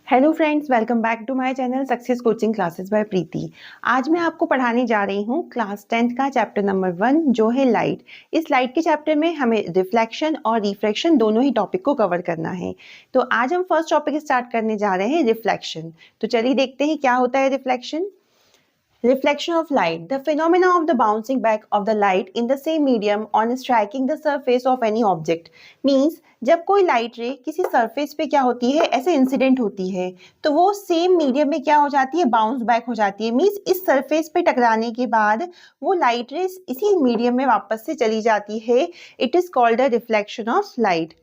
Hello friends, welcome back to my channel success coaching classes by Preeti. आज मैं आपको पढ़ाने जा रही हूँ क्लास 10th का चैप्टर नंबर 1 जो है लाइट। इस लाइट के चैप्टर में हमें रिफ्लेक्शन और रिफ्रैक्शन दोनों ही टॉपिक को कवर करना है। तो आज हम फर्स्ट टॉपिक स्टार्ट करने जा रहे हैं रिफ्लेक्शन। तो चलिए देखते हैं क्या होता है reflection. Reflection of light, the phenomena of the bouncing back of the light in the same medium on striking the surface of any object means जब कोई लाइट रे किसी सरफेस पे क्या होती है, ऐसे इंसिडेंट होती है तो वो सेम मीडियम में क्या हो जाती है, बाउंस बैक हो जाती है। मीन्स इस सरफेस पे टकराने के बाद वो लाइट रे इसी मीडियम में वापस से चली जाती है। It is called a reflection of light.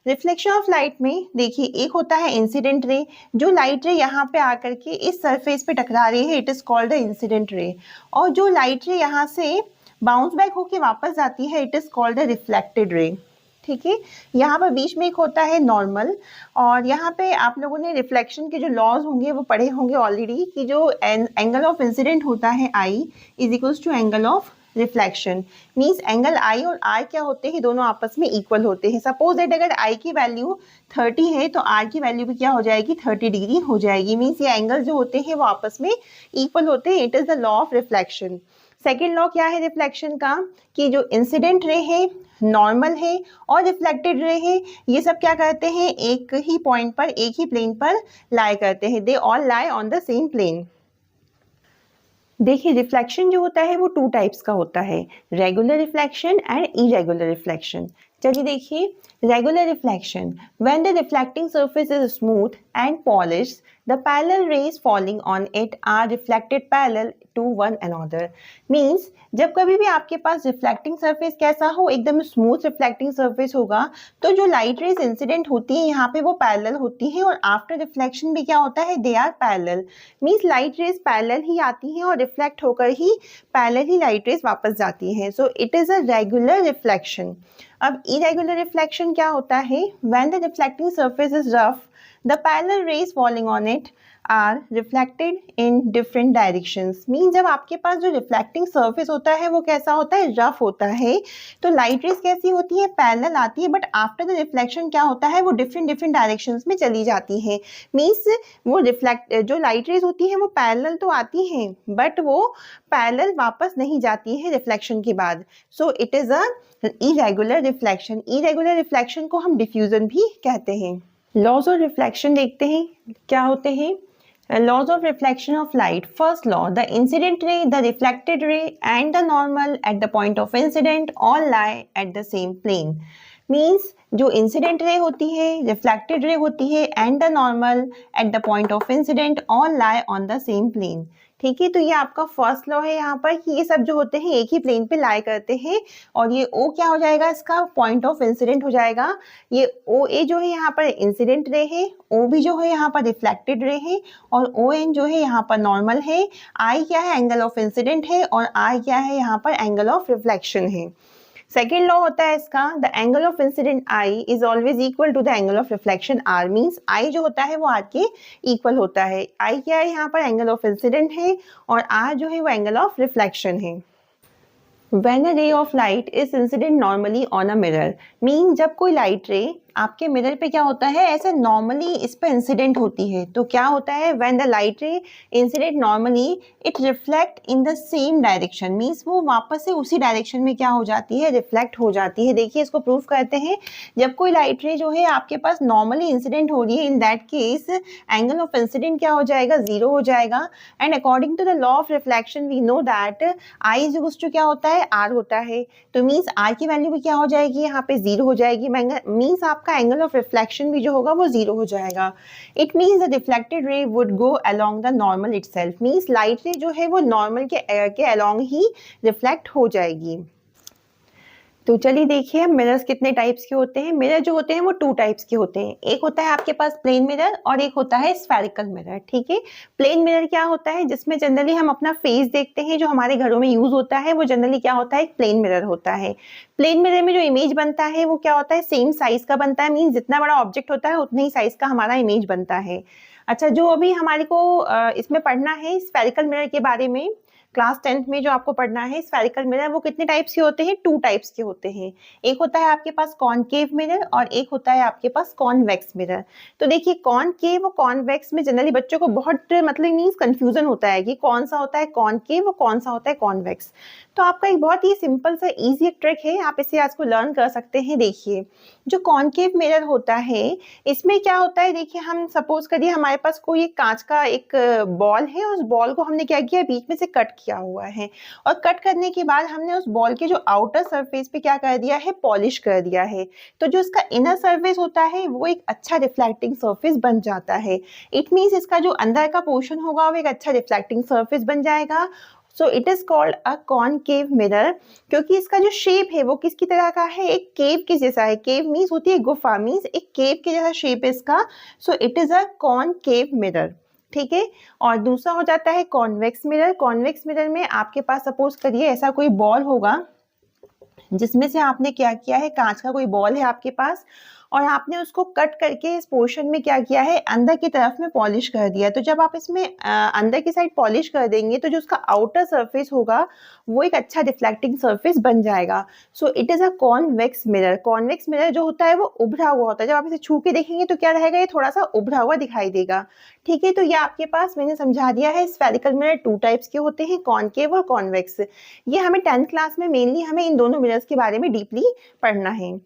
Reflection of light में देखिए एक होता है इंसिडेंट रे, जो लाइट रे यहाँ पे आकर के इस सरफेस पे टकरा रही है, it is called the incident रे। और जो लाइट रे यहाँ से बाउंस बैक होके वापस जाती है, it is called the reflected रे। ठीक है, यहाँ पर बीच में एक होता है नॉर्मल। और यहाँ पे आप लोगों ने रिफ्लेक्शन के जो लॉज होंगे वो पढ़े होंगे ऑलरेडी कि जो एंगल ऑफ इंसिडेंट होता है I is equals to angle of reflection. Means angle I और आर क्या होते हैं, दोनों आपस में इक्वल होते हैं। सपोज दैट अगर आई की वैल्यू 30 है तो आर की वैल्यू भी क्या हो जाएगी, 30 डिग्री हो जाएगी। मीन्स ये एंगल जो होते हैं वो आपस में इक्वल होते हैं। It is the law of reflection. Second law क्या है रिफ्लेक्शन का, कि जो इंसिडेंट रे है, नॉर्मल है और रिफ्लेक्टेड रे है, ये सब क्या करते हैं, एक ही पॉइंट पर, एक ही प्लेन पर लाई करते हैं। They all lie on the same plane. देखिए रिफ्लेक्शन जो होता है वो टू टाइप्स का होता है, regular reflection and irregular reflection. चलिए देखिए, regular reflection, when the reflecting surface is smooth and polished, the parallel rays falling on it are reflected parallel to one another। Means जब कभी भी आपके पास रिफ्लेक्टिंग सरफेस कैसा हो, एकदम स्मूथ रिफ्लेक्टिंग सरफेस होगा, तो जो लाइट रेज इंसिडेंट होती है यहाँ पे वो पैरेलल होती है और आफ्टर रिफ्लेक्शन भी क्या होता है, they are parallel. Means light rays parallel ही आती हैं और रिफ्लेक्ट होकर ही पैरेलल ही लाइट रेज वापस जाती हैं। So it is a regular reflection. अब इरेगुलर रिफ्लेक्शन क्या होता है, when the reflecting surface is rough, the parallel rays falling on it are reflected in different directions। Mean जब आपके पास जो रिफ्लेक्टिंग सरफेस होता है वो कैसा होता है, रफ होता है, तो लाइट रेज कैसी होती है, पैरेलल आती है, बट आफ्टर द रिफ्लेक्शन क्या होता है, वो डिफरेंट डायरेक्शंस में चली जाती है। मीन्स वो रिफ्लेक्ट जो लाइट रेज होती है वो पैरेलल तो आती हैं बट वो पैरेलल वापस नहीं जाती है रिफ्लेक्शन के बाद। सो it is a irregular reflection. Irregular reflection को हम डिफ्यूजन भी कहते हैं। लॉज ऑफ रिफ्लेक्शन देखते हैं क्या होते हैं। Laws of reflection of light, first law, the incident ray, the reflected ray and the normal at the point of incident all lie at the same plane. Means जो incident ray होती है, reflected ray होती है and the normal at the point of incident all lie on the same plane. ठीक है, तो ये आपका फर्स्ट लॉ है यहाँ पर कि ये सब जो होते हैं एक ही प्लेन पे लाई करते हैं। और ये ओ क्या हो जाएगा, इसका पॉइंट ऑफ इंसिडेंट हो जाएगा। ये ओ ए जो है यहाँ पर इंसिडेंट रे है, ओ बी जो है यहाँ पर रिफ्लेक्टेड रे है और ओ एन जो है यहाँ पर नॉर्मल है। आई क्या है, एंगल ऑफ इंसिडेंट है और आई क्या है, यहाँ पर एंगल ऑफ रिफ्लेक्शन है। सेकेंड लॉ होता है इसका, the angle of incident i is always equal to the angle of reflection r. Means i जो होता है वो आर के इक्वल होता है। आई क्या है, यहाँ पर एंगल ऑफ इंसिडेंट है और आर जो है वो एंगल ऑफ रिफ्लेक्शन है। When a ray of light is incident normally on a mirror, mean जब कोई लाइट रे आपके मिरर पे क्या होता है, ऐसे नॉर्मली इस पे इंसिडेंट होती है, तो क्या होता है, when the light ray incident normally it reflect in the same direction. Means वो वापस से उसी डायरेक्शन में क्या हो जाती है, रिफ्लेक्ट हो जाती है। देखिए इसको प्रूव करते हैं। जब कोई लाइट रे जो है आपके पास नॉर्मली इंसिडेंट हो रही है, in that case angle of incident क्या हो जाएगा, 0 हो जाएगा। And according to the law of reflection we know that i is equals to क्या होता है, आर होता है। तो मीन्स आर की वैल्यू भी क्या हो जाएगी, यहाँ पे 0 हो जाएगी। मीन्स आपका एंगल ऑफ रिफ्लेक्शन भी जो होगा वो 0 हो जाएगा। इट मीन्स द रिफ्लेक्टेड रे would go along the normal itself. Means light रे जो है वो नॉर्मल के अलोंग ही रिफ्लेक्ट हो जाएगी। तो चलिए देखिए मिरर्स कितने टाइप्स के होते हैं। मिरर जो होते हैं वो टू टाइप्स के होते हैं, एक होता है आपके पास प्लेन मिरर और एक होता है स्फेरिकल मिरर। ठीक है, प्लेन मिरर क्या होता है, जिसमें जनरली हम अपना फेस देखते हैं, जो हमारे घरों में यूज होता है वो जनरली क्या होता है, एक प्लेन मिरर होता है। प्लेन मिरर में जो इमेज बनता है वो क्या होता है, सेम साइज का बनता है। मीन्स जितना बड़ा ऑब्जेक्ट होता है उतने ही साइज का हमारा इमेज बनता है। अच्छा, जो अभी हमारे को इसमें पढ़ना है स्फेरिकल मिरर के बारे में, क्लास 10th में जो आपको पढ़ना है स्फेरिकल मिरर, वो कितने टाइप्स के होते हैं? 2 टाइप्स के होते हैं। एक होता है आपके पास कॉनकेव मिरर और एक होता है आपके पास कॉन्वेक्स मिरर। तो देखिए कॉनकेव और कॉन्वेक्स में जनरली बच्चों को बहुत मतलब मीन्स कंफ्यूजन होता है कि कौन सा होता है कॉनकेव और कौन सा होता है कॉन्वेक्स। तो आपका एक बहुत ही सिंपल सा इजी एक ट्रिक है, आप इसे आज को लर्न कर सकते हैं। देखिए जो कॉनकेव मिरर होता है इसमें क्या होता है, देखिए हम सपोज करिए हमारे पास कोई एक कांच का एक बॉल है, उस बॉल को हमने क्या किया, बीच में से कट किया हुआ है, और कट करने के बाद हमने उस बॉल के जो आउटर सरफेस पे क्या कर दिया है, पॉलिश कर दिया है। तो जो इसका इनर सरफेस होता है वो एक अच्छा रिफ्लेक्टिंग सरफेस बन जाता है। इट मीन्स इसका जो अंदर का पोर्शन होगा वो एक अच्छा रिफ्लेक्टिंग सरफेस बन जाएगा। सो it is called a concave mirror, क्योंकि इसका जो शेप है वो किसकी तरह का है, एक केव के जैसा है। केव मीन्स होती है गुफा, मीन्स एक केव के जैसा शेप है इसका। सो it is a concave mirror, ठीक है। और दूसरा हो जाता है कॉन्वेक्स मिरर। कॉन्वेक्स मिरर में आपके पास सपोज करिए ऐसा कोई बॉल होगा जिसमें से आपने क्या किया है, कांच का कोई बॉल है आपके पास, और आपने उसको कट करके इस पोर्शन में क्या किया है, अंदर की तरफ में पॉलिश कर दिया। तो जब आप इसमें अंदर की साइड पॉलिश कर देंगे तो जो उसका आउटर सरफेस होगा वो एक अच्छा रिफ्लेक्टिंग सरफेस बन जाएगा। सो it is a convex mirror. Convex mirror जो होता है वो उभरा हुआ होता है, जब आप इसे छू के देखेंगे तो क्या रहेगा, ये थोड़ा सा उभरा हुआ दिखाई देगा, ठीक है। तो ये आपके पास मैंने समझा दिया है। स्फेरिकल मिरर 2 टाइप्स के होते हैं, कॉनकेव और कॉन्वेक्स। ये हमें 10th क्लास में मेनली हमें इन दोनों मिरर्स के बारे में डीपली पढ़ना है।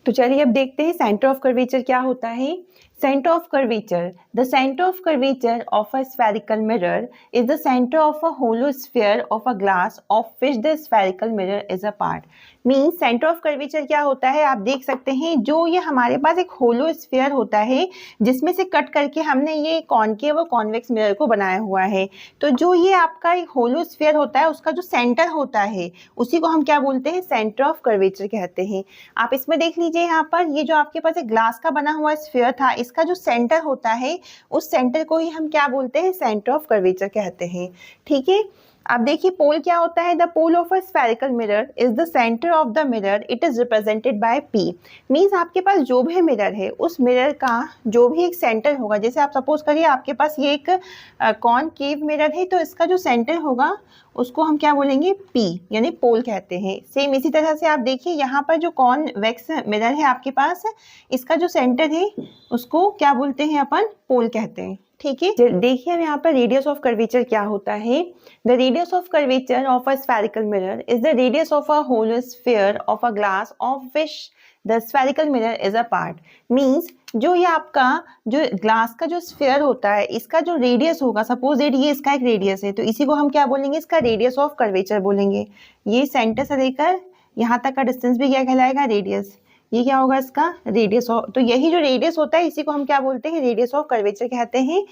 तो चलिए अब देखते हैं सेंटर ऑफ कर्वेचर क्या होता है। Center of curvature. The center of curvature of a spherical mirror is the center of a hollow sphere of a glass of which the spherical mirror is a part. Means center of curvature क्या होता है, आप देख सकते हैं जो ये हमारे पास एक होलो स्फीयर होता है जिसमें से कट करके हमने ये कॉनकेव और कॉन्वेक्स मिरर को बनाया हुआ है। तो जो ये आपका एक होलो स्फीयर होता है उसका जो सेंटर होता है उसी को हम क्या बोलते हैं, सेंटर ऑफ कर्वेचर कहते हैं। आप इसमें देख लीजिए, यहाँ पर ये जो आपके पास एक ग्लास का बना हुआ स्फीयर था, इसका जो सेंटर होता है उस सेंटर को ही हम क्या बोलते हैं, सेंटर ऑफ कर्वेचर कहते हैं, ठीक है। अब देखिए पोल क्या होता है, the pole of a spherical mirror is the centre of the mirror, it is represented by P. Means आपके पास जो भी मिरर है उस मिरर का जो भी एक सेंटर होगा, जैसे आप सपोज करिए आपके पास ये एक कॉनकेव मिरर है, तो इसका जो सेंटर होगा उसको हम क्या बोलेंगे, पी, यानी पोल कहते हैं। सेम इसी तरह से आप देखिए यहाँ पर जो कॉन्वेक्स मिरर है आपके पास, इसका जो सेंटर है उसको क्या बोलते हैं, अपन पोल कहते हैं, ठीक है। देखिए अब यहाँ पर रेडियस ऑफ कर्वेचर क्या होता है। The radius of curvature of a spherical mirror is the radius of a hollow sphere of a glass of which the spherical mirror is a part. Means जो ये आपका जो ग्लास का जो sphere होता है इसका जो रेडियस होगा, सपोज ये इसका एक रेडियस है, तो इसी को हम क्या बोलेंगे, इसका रेडियस ऑफ कर्वेचर बोलेंगे। ये सेंटर से लेकर यहाँ तक का डिस्टेंस भी क्या कहलाएगा, रेडियस। ये क्या होगा, इसका रेडियस ऑफ, तो यही जो रेडियस होता है इसी को हम क्या बोलते हैं, रेडियस ऑफ कर्वेचर कहते हैं।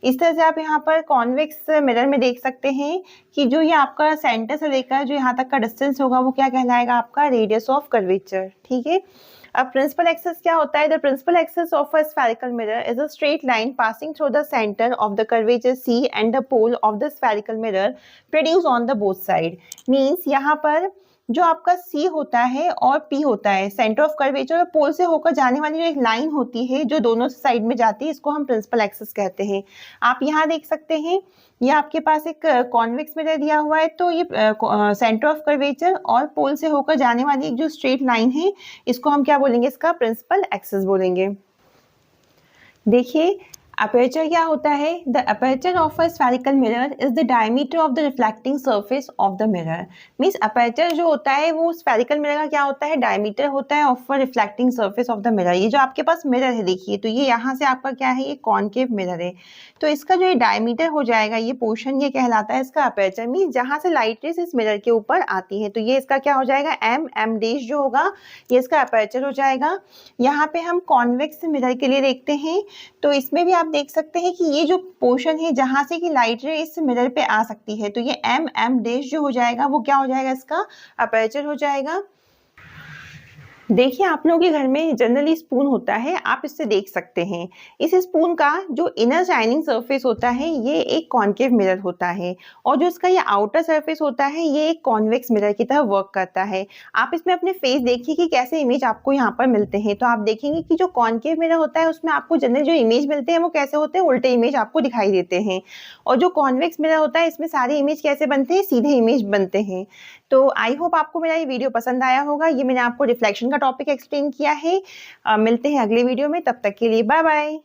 इस तरह से आप यहाँ पर कॉन्वेक्स मिरर में देख सकते हैं कि जो ये आपका सेंटर से लेकर जो यहाँ तक का डिस्टेंस होगा वो क्या कहलाएगा, आपका रेडियस ऑफ कर्वेचर, ठीक है। अब प्रिंसिपल एक्सिस क्या होता है, the principal axis of a spherical mirror is a straight line passing through the centre of the curvature C and the pole of the spherical mirror produce on the both side. Means यहाँ पर जो आपका सी होता है और P होता है, centre of curvature और पोल से होकर जाने वाली जो एक लाइन होती है जो दोनों साइड में जाती है, इसको हम प्रिंसिपल एक्सिस कहते हैं। आप यहाँ देख सकते हैं ये आपके पास एक कॉन्वेक्स मिरर दिया हुआ है, तो ये सेंटर ऑफ कर्वेचर और पोल से होकर जाने वाली एक जो स्ट्रेट लाइन है इसको हम क्या बोलेंगे, इसका प्रिंसिपल एक्सिस बोलेंगे। देखिए अपर्चर क्या होता है, the aperture of a spherical mirror is the diameter of the reflecting surface of the mirror. Means aperture जो होता है वो स्फेरिकल मिरर का क्या होता है, डायमीटर होता है of a reflecting surface of the mirror. ये जो आपके पास मिरर है देखिए, तो ये यहाँ से आपका क्या है, ये कॉनकेव मिरर है, तो इसका जो ये डायमीटर हो जाएगा, ये पोर्शन ये कहलाता है इसका अपर्चर। मीन्स जहाँ से लाइट रेस इस मिरर के ऊपर आती है, तो ये इसका क्या हो जाएगा, एम डैश जो होगा ये इसका अपर्चर हो जाएगा। यहाँ पे हम कॉन्वेक्स मिरर के लिए देखते हैं, तो इसमें भी देख सकते हैं कि ये जो पोर्शन है जहां से कि लाइट रे इस मिरर पे आ सकती है, तो ये एम डैश जो हो जाएगा वो क्या हो जाएगा, इसका अपर्चर हो जाएगा। देखिए, आप लोगों के घर में जनरली स्पून होता है, आप इससे देख सकते हैं। इस स्पून का जो इनर शाइनिंग सरफेस होता है, ये एक कॉन्केव मिरर होता है और जो इसका ये आउटर सरफेस होता है, ये एक कॉन्वेक्स मिरर की तरह वर्क करता है। आप इसमें अपने फेस देखिए कि कैसे इमेज आपको यहाँ पर मिलते हैं। तो आप देखेंगे कि जो कॉन्केव मिरर होता है, उसमें आपको जनरली जो इमेज मिलते हैं, वो कैसे होते हैं? उल्टे इमेज आपको दिखाई देते हैं। और जो कॉन्वेक्स मिरर होता है, इसमें सारे इमेज कैसे बनते हैं? सीधे इमेज बनते हैं। तो आई होप आपको मेरा ये वीडियो पसंद आया होगा। ये मैंने आपको रिफ्लेक्शन का टॉपिक एक्सप्लेन किया है। मिलते हैं अगले वीडियो में, तब तक के लिए बाय बाय।